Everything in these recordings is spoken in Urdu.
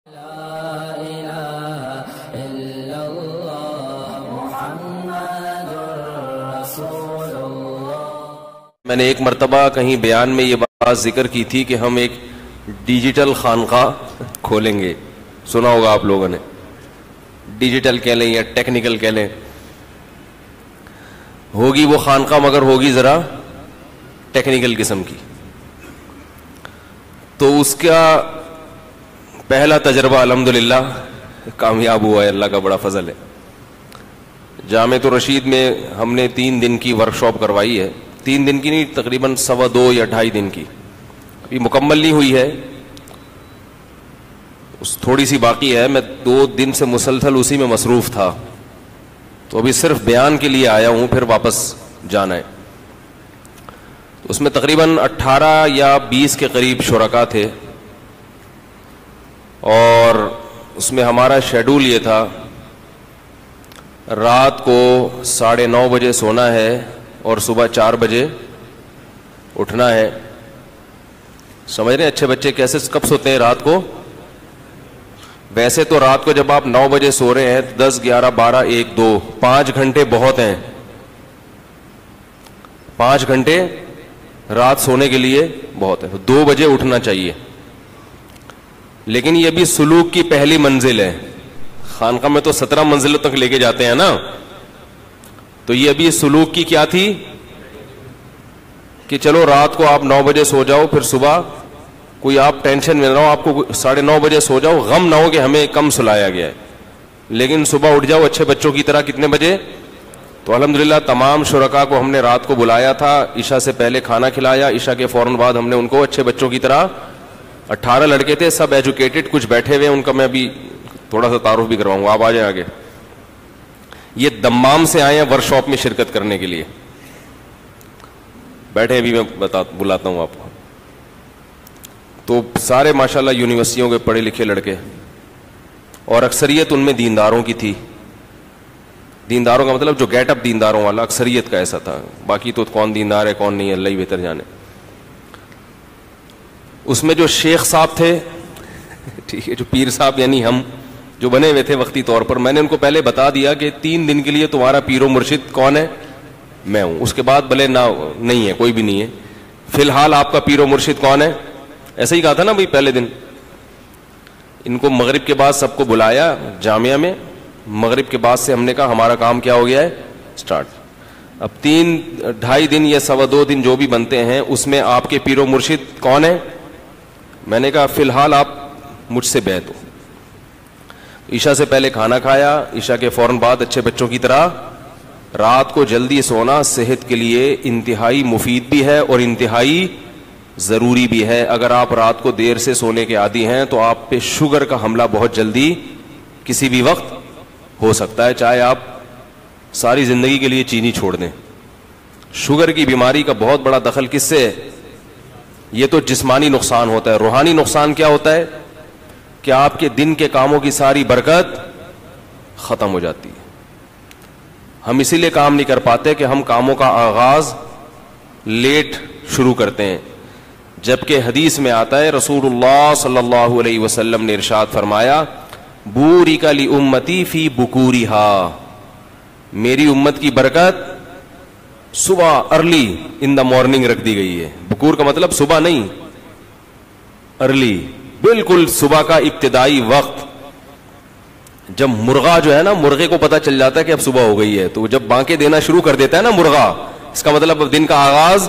میں نے ایک مرتبہ کہیں بیان میں یہ بات ذکر کی تھی کہ ہم ایک ڈیجیٹل خانقاہ کھولیں گے. سنا ہوگا آپ لوگوں نے, ڈیجیٹل کہہ لیں یا ٹیکنیکل کہہ لیں. ہوگی وہ خانقاہ مگر ہوگی ذرا ٹیکنیکل قسم کی. تو اس کا پہلا تجربہ الحمدللہ کامیاب ہوا ہے, اللہ کا بڑا فضل ہے. جامعۃ الرشید میں ہم نے 3 دن کی ورکشاپ کروائی ہے. 3 دن کی نہیں, تقریباً 2.25 یا 2.5 دن کی. ابھی مکمل نہیں ہوئی ہے, تھوڑی سی باقی ہے. میں 2 دن سے مسلسل اسی میں مصروف تھا, تو ابھی صرف بیان کے لیے آیا ہوں, پھر واپس جانا ہے. اس میں تقریباً 18 یا 20 کے قریب شرکاء تھے, اور اس میں ہمارا شیڈول یہ تھا رات کو 9:30 بجے سونا ہے اور صبح 4 بجے اٹھنا ہے. سمجھ رہے ہیں اچھے بچے کیسے کب سوتے ہیں رات کو؟ ویسے تو رات کو جب آپ 9 بجے سو رہے ہیں 10, 11, 12, 1, 2, 5 گھنٹے بہت ہیں. 5 گھنٹے رات سونے کے لیے بہت ہے. 2 بجے اٹھنا چاہیے. لیکن یہ بھی سلوک کی پہلی منزل ہے. خانقاہ میں تو 17 منزلوں تک لے کے جاتے ہیں نا, تو یہ ابھی سلوک کی کیا تھی کہ چلو رات کو آپ 9 بجے سو جاؤ, پھر صبح کوئی آپ ٹینشن میں نہ ہو, آپ کو 9:30 بجے سو جاؤ, غم نہ ہو کہ ہمیں کم سلایا گیا ہے, لیکن صبح اٹھ جاؤ اچھے بچوں کی طرح. کتنے بجے؟ تو الحمدللہ تمام شرکاء کو ہم نے رات کو بلایا تھا, عشاء سے پہلے کھانا کھلایا, عشاء کے فوراً بعد ہم نے ان کو اچھے بچوں کی طرح, 18 لڑکے تھے, سب ایجوکیٹڈ, کچھ بیٹھے ہوئے, ان کا میں ابھی تھوڑا سا تعارف بھی کرواؤں گا, آپ آ جائیں آگے. یہ دمام سے آئے ہیں ورکشاپ میں شرکت کرنے کے لیے, بیٹھے ابھی میں بلاتا ہوں آپ کو. تو سارے ماشاءاللہ یونیورسٹیوں کے پڑھے لکھے لڑکے, اور اکثریت ان میں دینداروں کی تھی. دینداروں کا مطلب جو گیٹ اپ دینداروں والا, اکثریت کا ایسا تھا. باقی تو کون دیندار ہے کون نہیں, اللہ ہی بہتر جانے. اس میں جو شیخ صاحب تھے, ٹھیک ہے, جو پیر صاحب یعنی ہم جو بنے ہوئے تھے وقتی طور پر, میں نے ان کو پہلے بتا دیا کہ 3 دن کے لیے تمہارا پیر و مرشد کون ہے؟ میں ہوں. اس کے بعد بھلے نہ نہیں ہے, کوئی بھی نہیں ہے, فی الحال آپ کا پیر و مرشد کون ہے؟ ایسا ہی کہا تھا نا بھائی پہلے دن. ان کو مغرب کے بعد سب کو بلایا جامعہ میں. مغرب کے بعد سے ہم نے کہا ہمارا کام کیا ہو گیا ہے, سٹارٹ. اب 3, 2.5 دن یا 2.25 دن جو بھی بنتے ہیں, اس میں آپ کے پیر و مرشد کون ہے؟ میں نے کہا فی الحال آپ مجھ سے بیعت ہو. عشاء سے پہلے کھانا کھایا, عشاء کے فوراً بعد اچھے بچوں کی طرح. رات کو جلدی سونا صحت کے لیے انتہائی مفید بھی ہے اور انتہائی ضروری بھی ہے. اگر آپ رات کو دیر سے سونے کے عادی ہیں تو آپ پہ شوگر کا حملہ بہت جلدی کسی بھی وقت ہو سکتا ہے, چاہے آپ ساری زندگی کے لیے چینی چھوڑ دیں. شوگر کی بیماری کا بہت بڑا دخل کس سے ہے؟ یہ تو جسمانی نقصان ہوتا ہے. روحانی نقصان کیا ہوتا ہے کہ آپ کے دن کے کاموں کی ساری برکت ختم ہو جاتی ہے. ہم اسی لیے کام نہیں کر پاتے کہ ہم کاموں کا آغاز لیٹ شروع کرتے ہیں, جبکہ حدیث میں آتا ہے رسول اللہ صلی اللہ علیہ وسلم نے ارشاد فرمایا بورک لامتی فی بکورہا, میری امت کی برکت صبح ارلی ان دا مارننگ رکھ دی گئی ہے. بکور کا مطلب صبح نہیں, ارلی, بالکل صبح کا ابتدائی وقت. جب مرغا جو ہے نا, مرغے کو پتا چل جاتا ہے کہ اب صبح ہو گئی ہے, تو جب بانکیں دینا شروع کر دیتا ہے نا مرغا, اس کا مطلب دن کا آغاز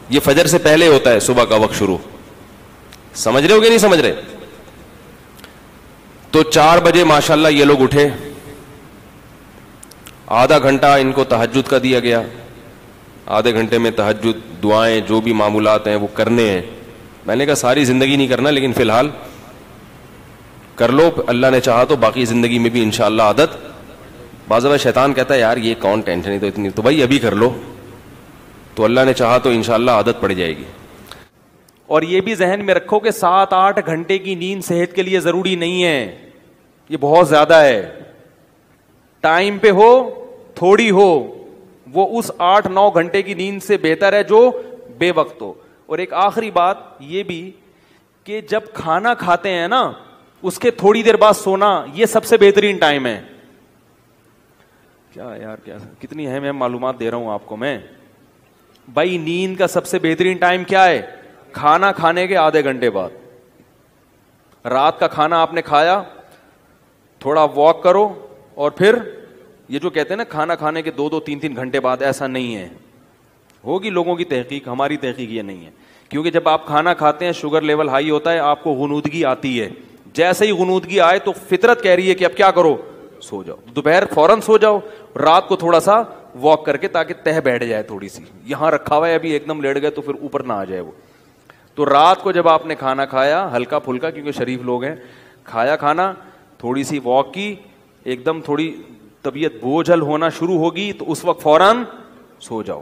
یہ فجر سے پہلے ہوتا ہے, صبح کا وقت شروع. سمجھ رہے ہو کہ نہیں سمجھ رہے؟ تو 4 بجے ماشاءاللہ یہ لوگ اٹھے, آدھا گھنٹہ ان کو تہجد کا دیا گیا. آدھے گھنٹے میں تہجد, دعائیں, جو بھی معمولات ہیں وہ کرنے ہیں. میں نے کہا ساری زندگی نہیں کرنا, لیکن فی الحال کر لو, اللہ نے چاہا تو باقی زندگی میں بھی انشاءاللہ عادت. بعض دفعہ شیطان کہتا ہے یار یہ کون ٹینشن ہے تو اتنی, تو بھائی ابھی کر لو, تو اللہ نے چاہا تو انشاءاللہ عادت پڑ جائے گی. اور یہ بھی ذہن میں رکھو کہ 7-8 گھنٹے کی نیند صحت کے لیے ضروری نہیں ہے, یہ بہت زیادہ ہے. ٹائم پہ ہو تھوڑی ہو, وہ اس 8-9 گھنٹے کی نیند سے بہتر ہے جو بے وقت ہو. اور ایک آخری بات یہ بھی کہ جب کھانا کھاتے ہیں نا اس کے تھوڑی دیر بعد سونا، یہ سب سے بہترین ٹائم ہے. کیا یار کیا کتنی اہم معلومات دے رہا ہوں آپ کو میں. بھائی نیند کا سب سے بہترین ٹائم کیا ہے؟ کھانا کھانے کے آدھے گھنٹے بعد. رات کا کھانا آپ نے کھایا, تھوڑا واک کرو, اور پھر یہ جو کہتے ہیں نا کھانا کھانے کے 2-3 گھنٹے بعد, ایسا نہیں ہے. ہوگی لوگوں کی تحقیق, ہماری تحقیق یہ نہیں ہے. کیونکہ جب آپ کھانا کھاتے ہیں شوگر لیول ہائی ہوتا ہے, آپ کو غنودگی آتی ہے. جیسے ہی غنودگی آئے تو فطرت کہہ رہی ہے کہ اب کیا کرو, سو جاؤ. دوپہر فوراً سو جاؤ, رات کو تھوڑا سا واک کر کے تاکہ تہ بیٹھ جائے تھوڑی سی. یہاں رکھا ہوا ہے ابھی ایک دم لیٹ گئے تو پھر اوپر نہ آ جائے وہ. تو رات کو جب آپ نے کھانا کھایا ہلکا پھلکا, کیونکہ شریف لوگ ہیں, کھایا کھانا, تھوڑی سی واک کی, ایک دم تھوڑی طبیعت بوجھل ہونا شروع ہوگی تو اس وقت فوراً سو جاؤ.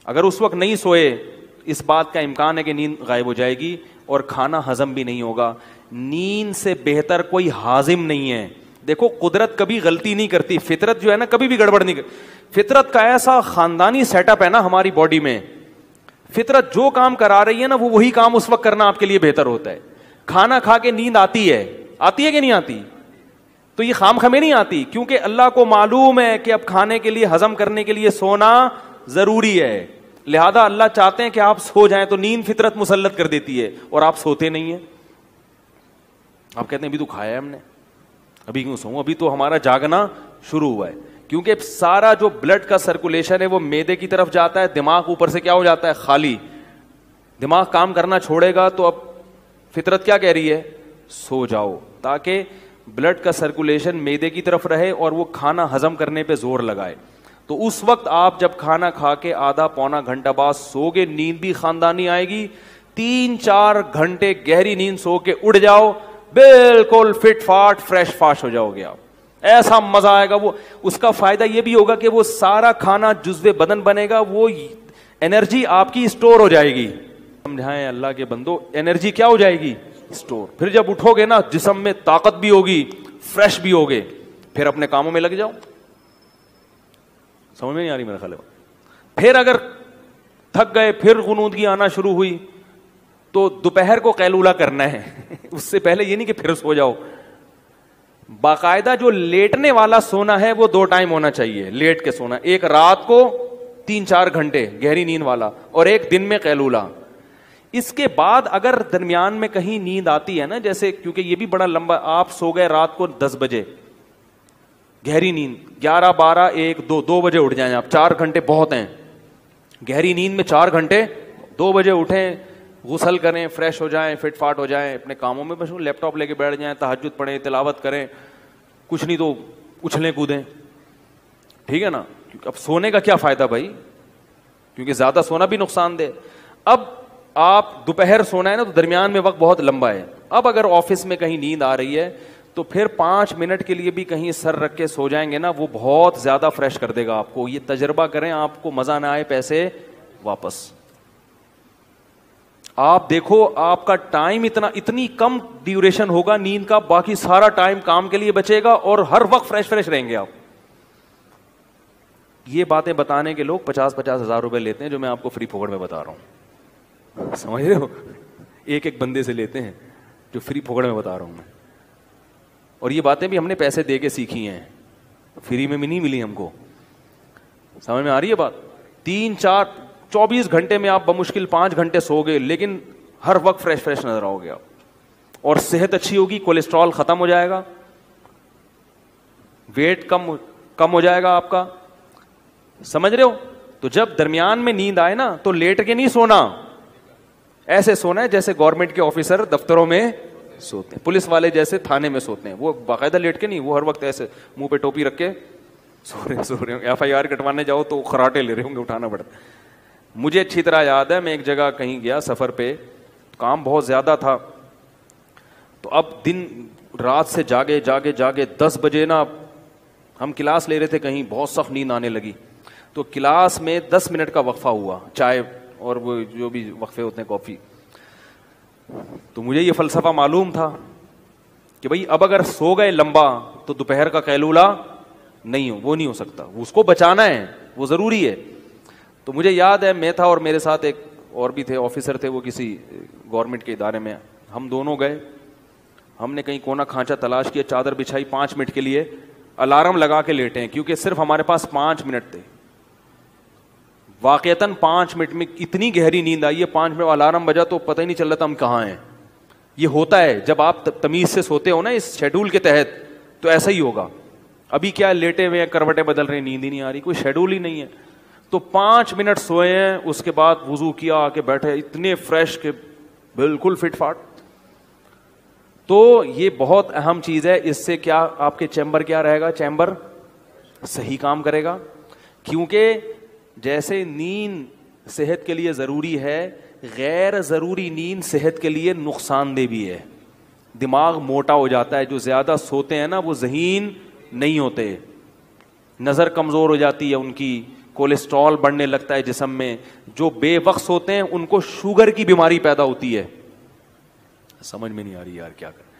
اگر اس وقت نہیں سوئے, اس بات کا امکان ہے کہ نیند غائب ہو جائے گی اور کھانا ہضم بھی نہیں ہوگا. نیند سے بہتر کوئی ہاضم نہیں ہے. دیکھو قدرت کبھی غلطی نہیں کرتی, فطرت جو ہے نا کبھی بھی گڑبڑ نہیں کرتی. فطرت کا ایسا خاندانی سیٹ اپ ہے نا ہماری باڈی میں, فطرت جو کام کرا رہی ہے نا وہ وہی کام اس وقت کرنا آپ کے لیے بہتر ہوتا ہے. کھانا کھا کے نیند آتی ہے کہ نہیں آتی؟ تو یہ خام خمیں نہیں آتی, کیونکہ اللہ کو معلوم ہے کہ اب کھانے کے لیے ہضم کرنے کے لیے سونا ضروری ہے. لہذا اللہ چاہتے ہیں کہ آپ سو جائیں, تو نیند فطرت مسلط کر دیتی ہے اور آپ سوتے نہیں ہیں. آپ کہتے ہیں ابھی تو کھایا ہے ہم نے, ابھی کیوں سوؤں, ابھی تو ہمارا جاگنا شروع ہوا ہے. کیونکہ سارا جو بلڈ کا سرکولیشن ہے وہ معدے کی طرف جاتا ہے, دماغ اوپر سے کیا ہو جاتا ہے, خالی. دماغ کام کرنا چھوڑے گا تو اب فطرت کیا کہہ رہی ہے, سو جاؤ, تاکہ بلڈ کا سرکولیشن معدے کی طرف رہے اور وہ کھانا ہضم کرنے پہ زور لگائے. تو اس وقت آپ جب کھانا کھا کے آدھا پونا گھنٹہ بعد سو گے, نیند بھی خاندانی آئے گی. 3-4 گھنٹے گہری نیند سو کے اڑ جاؤ, بالکل فٹ فاٹ فریش فاش ہو جاؤ گے آپ. ایسا مزہ آئے گا. وہ اس کا فائدہ یہ بھی ہوگا کہ وہ سارا کھانا جزو بدن بنے گا, وہ انرجی آپ کی اسٹور ہو جائے گی. سمجھائیں اللہ کے بندو, انرجی کیا ہو جائے گی, اسٹور. پھر جب اٹھو گے نا جسم میں طاقت بھی ہوگی, فریش بھی ہوگے, پھر اپنے کاموں میں لگ جاؤ. سمجھ میں نہیں آ رہی میرا خیال ہے. پھر اگر تھک گئے, پھر غنودگی آنا شروع ہوئی, تو دوپہر کو قیلولہ کرنا ہے. اس سے پہلے یہ نہیں کہ پھر سو جاؤ. باقاعدہ جو لیٹنے والا سونا ہے وہ 2 ٹائم ہونا چاہیے. لیٹ کے سونا, ایک رات کو 3-4 گھنٹے گہری نیند والا, اور ایک دن میں قیلولہ. اس کے بعد اگر درمیان میں کہیں نیند آتی ہے نا, جیسے کیونکہ یہ بھی بڑا لمبا, آپ سو گئے رات کو 10 بجے گہری نیند, 11, 12, 1, 2 بجے اٹھ جائیں آپ, 4 گھنٹے بہت ہیں. گہری نیند میں 4 گھنٹے, 2 بجے اٹھیں, غسل کریں, فریش ہو جائیں, فٹ فاٹ ہو جائیں, اپنے کاموں میں مشغول, لیپ ٹاپ لے کے بیٹھ جائیں, تہجد پڑھیں, تلاوت کریں, کچھ نہیں تو اچھلیں کودیں. ٹھیک ہے نا. اب سونے کا کیا فائدہ بھائی, کیونکہ زیادہ سونا بھی نقصان دہ. اب آپ دوپہر سونا ہے نا, تو درمیان میں وقت بہت لمبا ہے. اب اگر آفس میں کہیں نیند آ رہی ہے تو پھر 5 منٹ کے لیے بھی کہیں سر رکھ کے سو جائیں گے نا, وہ بہت زیادہ فریش کر دے گا آپ کو. یہ تجربہ کریں, آپ کو مزہ نہ آئے پیسے واپس. آپ دیکھو آپ کا ٹائم اتنی کم ڈیوریشن ہوگا نیند کا, باقی سارا ٹائم کام کے لیے بچے گا اور ہر وقت فریش رہیں گے آپ. یہ باتیں بتانے کے لوگ 50-50 ہزار روپے لیتے ہیں, جو میں آپ کو فری پھوکڑ میں بتا رہا ہوں. سمجھ رہے ہو, ایک بندے سے لیتے ہیں جو فری پھوکڑ میں بتا رہا ہوں میں. اور یہ باتیں بھی ہم نے پیسے دے کے سیکھی ہیں, فری میں بھی نہیں ملی ہم کو. سمجھ میں آ رہی ہے بات. 24 گھنٹے میں آپ بمشکل 5 گھنٹے سو گے, لیکن ہر وقت فریش نظر آؤ گے آپ, اور صحت اچھی ہوگی, کولیسٹرول ختم ہو جائے گا, ویٹ کم ہو جائے گا آپ کا. سمجھ رہے ہو. تو جب درمیان میں نیند آئے نا تو لیٹ کے نہیں سونا, ایسے سونا ہے جیسے گورنمنٹ کے آفیسر دفتروں میں سوتے ہیں, پولیس والے جیسے تھانے میں سوتے ہیں. وہ باقاعدہ لیٹ کے نہیں, وہ ہر وقت ایسے منہ پہ ٹوپی رکھ کے سو رہے ہوں. FIR کٹوانے جاؤ تو خراٹے لے رہے ہوں گے, اٹھانا پڑتا. مجھے اچھی طرح یاد ہے, میں ایک جگہ کہیں گیا سفر پہ, کام بہت زیادہ تھا, تو اب دن رات سے جاگے 10 بجے نا ہم کلاس لے رہے تھے کہیں, بہت سخت نیند آنے لگی. تو کلاس میں 10 منٹ کا وقفہ ہوا, چائے اور وہ جو بھی وقفے ہوتے ہیں, کافی. تو مجھے یہ فلسفہ معلوم تھا کہ بھائی اب اگر سو گئے لمبا تو دوپہر کا قیلولہ وہ نہیں ہو سکتا, اس کو بچانا ہے, وہ ضروری ہے. تو مجھے یاد ہے, میں تھا اور میرے ساتھ ایک اور بھی تھے, آفیسر تھے, وہ کسی گورنمنٹ کے ادارے میں. ہم دونوں گئے, ہم نے کہیں کونا کھانچا تلاش کیا, چادر بچھائی, 5 منٹ کے لیے الارم لگا کے لیٹے ہیں, کیونکہ صرف ہمارے پاس 5 منٹ تھے. واقعتاً 5 منٹ میں اتنی گہری نیند آئی ہے, 5 منٹ الارم بجا تو پتہ ہی نہیں چل رہا تھا ہم کہاں ہیں. یہ ہوتا ہے جب آپ تمیز سے سوتے ہو نا اس شیڈول کے تحت, تو ایسا ہی ہوگا. ابھی کیا لیٹے ہوئے ہیں, کروٹیں بدل رہے ہیں, نیند ہی نہیں آ رہی, کوئی شیڈول ہی نہیں ہے. تو 5 منٹ سوئے ہیں, اس کے بعد وضو کیا, آ کے بیٹھے, اتنے فریش کہ بالکل فٹ فاٹ. تو یہ بہت اہم چیز ہے. اس سے کیا آپ کے چیمبر کیا رہے گا, چیمبر صحیح کام کرے گا. کیونکہ جیسے نیند صحت کے لیے ضروری ہے, غیر ضروری نیند صحت کے لیے نقصان دہ بھی ہے. دماغ موٹا ہو جاتا ہے, جو زیادہ سوتے ہیں نا وہ ذہین نہیں ہوتے, نظر کمزور ہو جاتی ہے ان کی, کولیسٹرول بڑھنے لگتا ہے جسم میں. جو بے وقت ہوتے ہیں ان کو شوگر کی بیماری پیدا ہوتی ہے. سمجھ میں نہیں آ رہی یار کیا کریں.